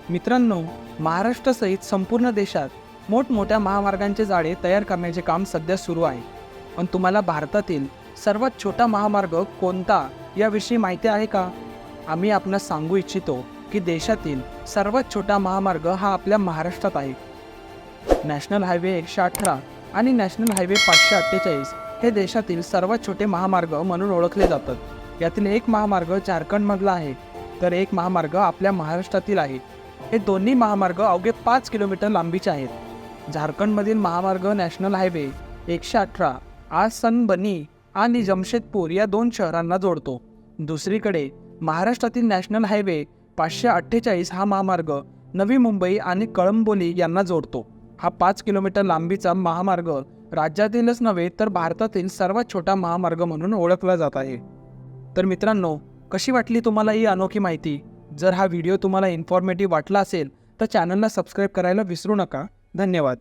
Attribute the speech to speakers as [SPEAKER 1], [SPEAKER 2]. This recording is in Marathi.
[SPEAKER 1] मित्रांनो, महाराष्ट्रासहित संपूर्ण देशात मोठमोठ्या महामार्गांचे जाळे तयार करण्याचे काम सध्या सुरू आहे. पण तुम्हाला भारतातील सर्वात छोटा महामार्ग कोणता याविषयी माहिती आहे का? आम्ही आपणास सांगू इच्छितो की देशातील सर्वात छोटा महामार्ग हा आपल्या महाराष्ट्रात आहे. नॅशनल हायवे 118 आणि नॅशनल हायवे 548 हे देशातील सर्वात छोटे महामार्ग म्हणून ओळखले जातात. यातील एक महामार्ग झारखंडमधला आहे, तर एक महामार्ग आपल्या महाराष्ट्रातील आहे. हे दोन्ही महामार्ग अवघे 5 किलोमीटर लांबीचे आहेत. झारखंडमधील महामार्ग नॅशनल हायवे 118 आसन बनी आणि जमशेदपूर या दोन शहरांना जोडतो. दुसरीकडे महाराष्ट्रातील नॅशनल हायवे 548 हा महामार्ग नवी मुंबई आणि कळंबोली यांना जोडतो. हा 5 किलोमीटर लांबीचा महामार्ग राज्यातीलच नव्हे तर भारतातील सर्वात छोटा महामार्ग म्हणून ओळखला जात आहे. तर मित्रांनो, कशी वाटली तुम्हाला ही अनोखी माहिती? जर हा व्हिडिओ तुम्हाला इन्फॉर्मेटिव्ह वाटला असेल तर चॅनलला सबस्क्राईब करायला विसरू नका. धन्यवाद.